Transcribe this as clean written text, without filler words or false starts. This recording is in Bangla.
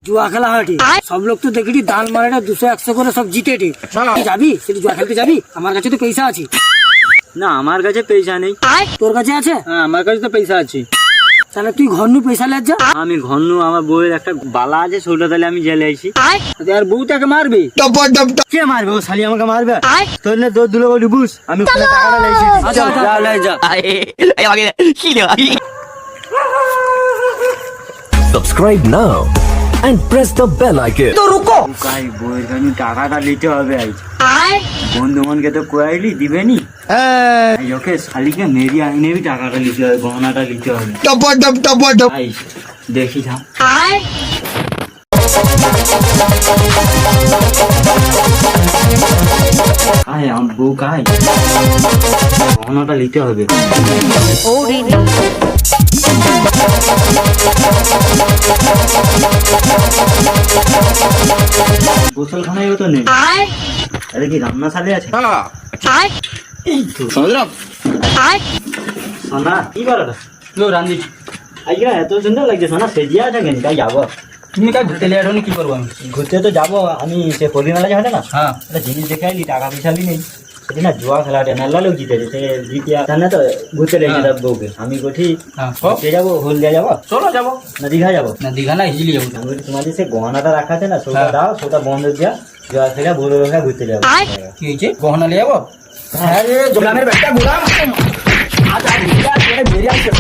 जुआ खेला हाटी सब लोग तो देखी दान मारे 200-100 করে সব জিতেটে যাবি সেটা জুয়া খেলতে যাবি? আমার কাছে তো পয়সা আছে। না আমার কাছে পয়সা নেই। তোর কাছে আছে? হ্যাঁ আমার কাছে তো পয়সা আছে। তাহলে তুই ঘর নু পয়সা লে যা। আমি ঘর নু আমার বউয়ের একটা বালা আছে, সেটা তাহলে আমি জেলে আইছি। আর বউ তাকে মারবে? কে মারবে? ও শালি আমাকে মারবে? তোর না তোর দুলো বলি বুঝ আমি ওখানে টাকাটা লাইছি। আচ্ছা যা লাই যা। Subscribe now and press the bell icon. কাই বউয়ের কাছে টাকাটা নিতে হবে আজ। বন্ধু মনকে তো কোয়াইলি দিবেনি। ওকে শালিকে মেরি আইনে भी টাকাটা নিতে হবে, গহনাটা নিতে হবে। আই দেখি যা। আয় আম বউ কাই গহনাটা নিতে হবে। গোসলখানায়ও তো নেই। আরে কি রান্না সালে আছে? সোনা কি করো? লো রান্দি আইয়া এত সুন্দর লাগছে সোনা, সেজিয়া আছে কেন? তাই যাবো। তুমি কাই ঘুরতে লেট হলে কি করবো? আমি ঘুরতে তো যাবো। আমি সে হোলি মেলা যাবে না, হ্যাঁ একটা জিনিস দেখে আইলি, টাকা পয়সা নেই সেটি না জুয়া খেলাটা মেলা লোক জিতেছে, সে জিতিয়া জানে তো ঘুরতে লেগেছে তার বউকে। আমি কোঠি যাবো, হলদিয়া যাবো, চলো যাবো না দীঘা যাবো? না দীঘা না হিজলি যাবো। আমি তোমাদের সে গহনাটা রাখা আছে না, সেটা দাও, সেটা বন্ধ দিয়া জুয়া খেলা বড় লোক ঘুরতে যাবো। কি হয়েছে? গহনা নিয়ে যাবো? হ্যাঁ রে গোলামের ব্যাগটা গোলাম বেরিয়ে আসছে।